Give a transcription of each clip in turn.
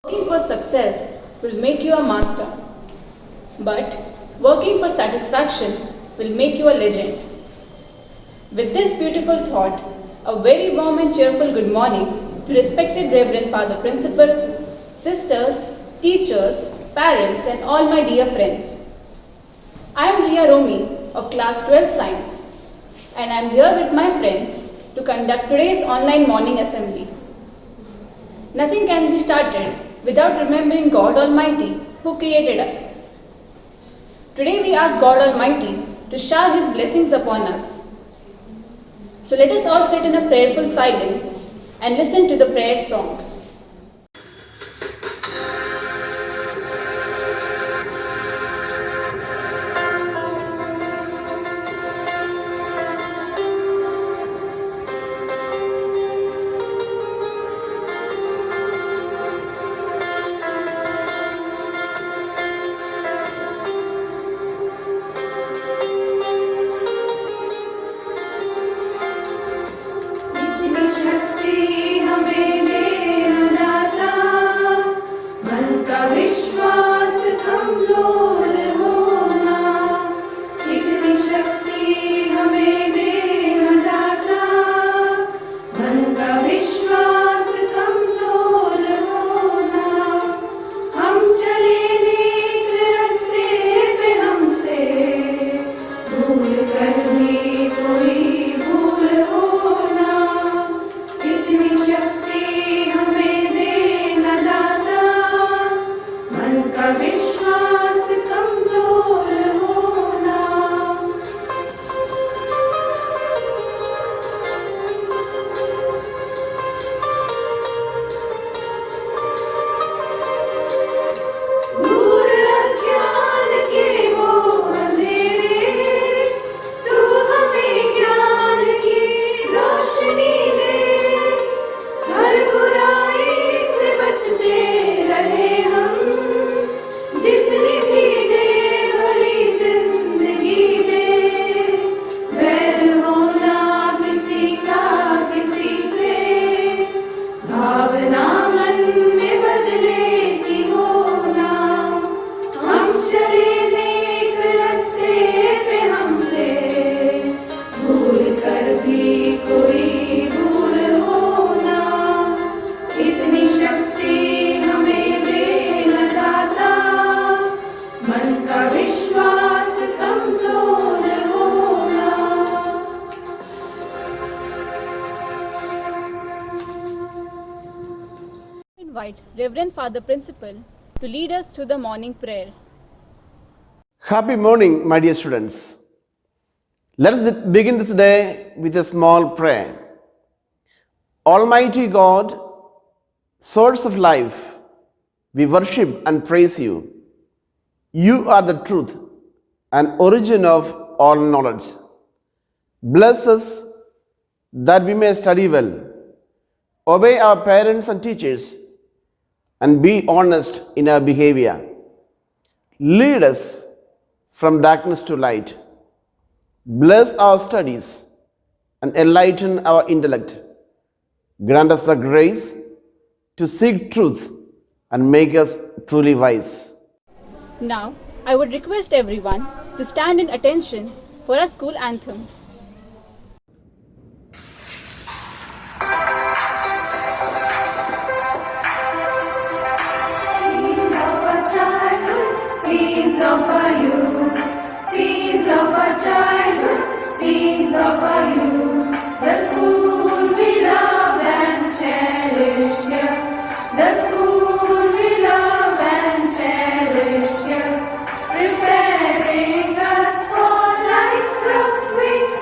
Working for success will make you a master, but working for satisfaction will make you a legend. With this beautiful thought, a very warm and cheerful good morning to respected Reverend Father Principal, sisters, teachers, parents, and all my dear friends. I am Ria Romi of Class 12 Science, and I am here with my friends to conduct today's online morning assembly. Nothing can be started without remembering God Almighty who created us. Today we ask God Almighty to shower His blessings upon us. So let us all sit in a prayerful silence and listen to the prayer song. इतनी शक्ति हमें देना दाता, मन का विश्वास कमजोर होना। इतनी शक्ति हमें देना दाता, मन का विश्वास कमजोर होना। हम चले नेक रास्ते पे हमसे भूल कर भी कोई भूल होना। इतनी शक्ति हमें देना दाता, मन का विश्वास कमजोर होना। दूर अज्ञान के वो अंधेरे, तू हमें ज्ञान की रोशनी दे। हर बुराई से बचते रहे हम, जितनी भी दे भली जिंदगी दे। बैर होना किसी का किसी से, भावना मन में बदले की होना। हम चले नेक रास्ते पे हमसे भूल कर भी कोई भूल होना। इतनी शक्ति हमें देना दाता, मन का विश्वास कमजोर होना। Invite Reverend Father Principal to lead us through the morning prayer. Happy morning, my dear students. Let us begin this day with a small prayer. Almighty God, source of life, we worship and praise you. You are the truth and origin of all knowledge. Bless us that we may study well, obey our parents and teachers, and be honest in our behavior. Lead us from darkness to light. Bless our studies and enlighten our intellect. Grant us the grace to seek truth and make us truly wise. Now, I would request everyone to stand in attention for our school anthem. Seeds of a childhood, seeds of a youth, seeds of a childhood, seeds of a youth. The school we love and cherish here, the school we love and cherish here, preparing us for life's rough ways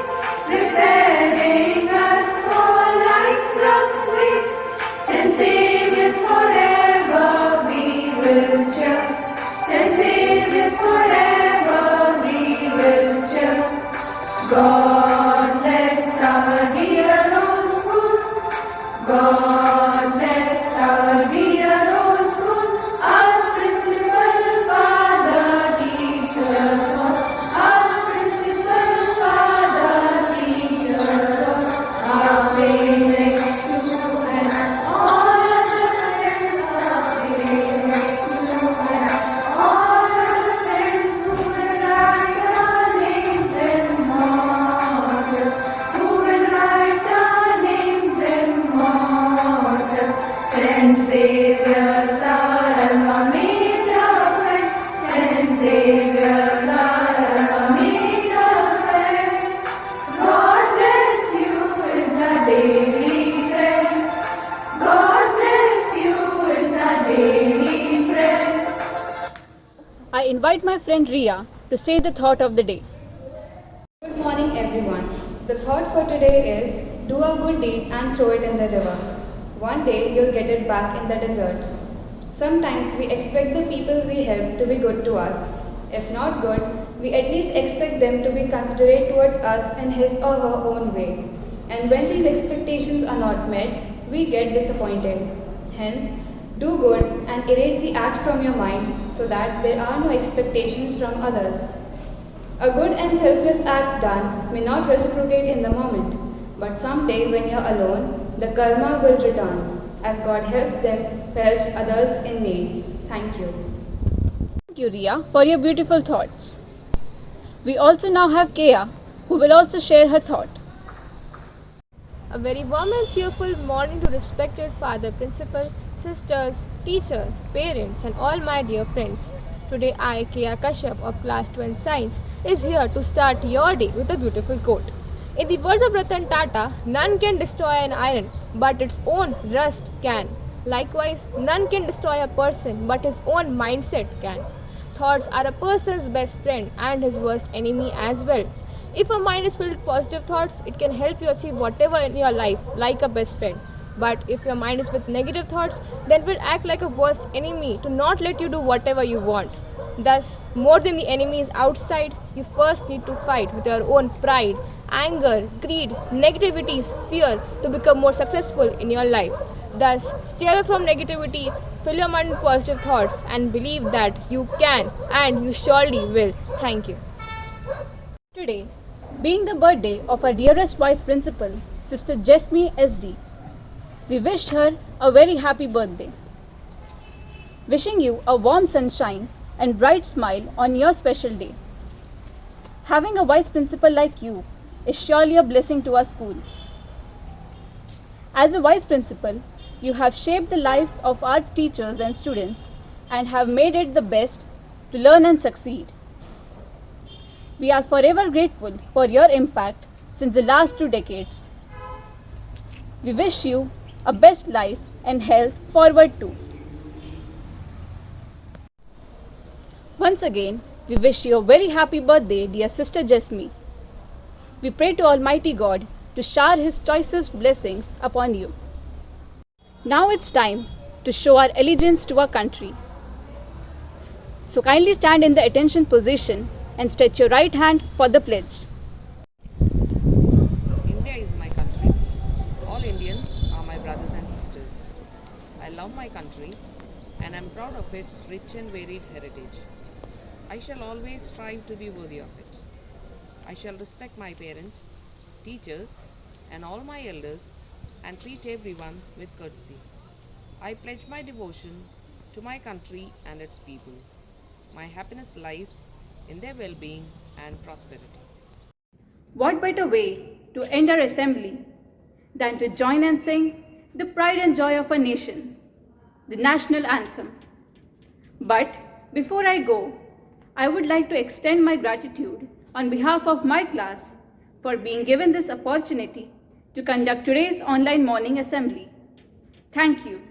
I invite my friend Ria to say the thought of the day. Good morning, everyone. The thought for today is do a good deed and throw it in the river. One day you'll get it back in the desert. Sometimes we expect the people we help to be good to us. If not good, we at least expect them to be considerate towards us in his or her own way. And when these expectations are not met, we get disappointed. Hence, do good and erase the act from your mind so that there are no expectations from others. A good and selfless act done may not reciprocate in the moment, but someday when you're alone, the karma will return, as God helps others in need. Thank you. Thank you, Ria, for your beautiful thoughts. We also now have Kea, who will also share her thought. A very warm and cheerful morning to respected father, principal, sisters, teachers, parents and all my dear friends. Today I, Kea Kashyap of class 12 science is here to start your day with a beautiful quote. In the words of Ratan Tata, none can destroy an iron, but its own rust can. Likewise, none can destroy a person, but his own mindset can. Thoughts are a person's best friend and his worst enemy as well. If a mind is filled with positive thoughts, it can help you achieve whatever in your life, like a best friend. But if your mind is with negative thoughts, then it will act like a worst enemy to not let you do whatever you want. Thus, more than the enemy is outside, you first need to fight with your own pride, anger, greed, negativities, fear to become more successful in your life. Thus, stay away from negativity, fill your mind with positive thoughts, and believe that you can and you surely will. Thank you. Today, being the birthday of our dearest Vice Principal, Sister Jesme SD, we wish her a very happy birthday. Wishing you a warm sunshine and bright smile on your special day. Having a Vice Principal like you is surely a blessing to our school. As a Vice Principal, you have shaped the lives of our teachers and students and have made it the best to learn and succeed. We are forever grateful for your impact since the last 2 decades. We wish you a best life and health forward too. Once again, we wish you a very happy birthday, dear Sister Jesme. We pray to Almighty God to shower His choicest blessings upon you. Now it's time to show our allegiance to our country. So kindly stand in the attention position and stretch your right hand for the pledge. India is my country. All Indians are my brothers and sisters. I love my country and am proud of its rich and varied heritage. I shall always strive to be worthy of it. I shall respect my parents, teachers, and all my elders and treat everyone with courtesy. I pledge my devotion to my country and its people. My happiness lies in their well-being and prosperity. What better way to end our assembly than to join and sing the pride and joy of our nation, the national anthem. But before I go, I would like to extend my gratitude on behalf of my class for being given this opportunity to conduct today's online morning assembly. Thank you.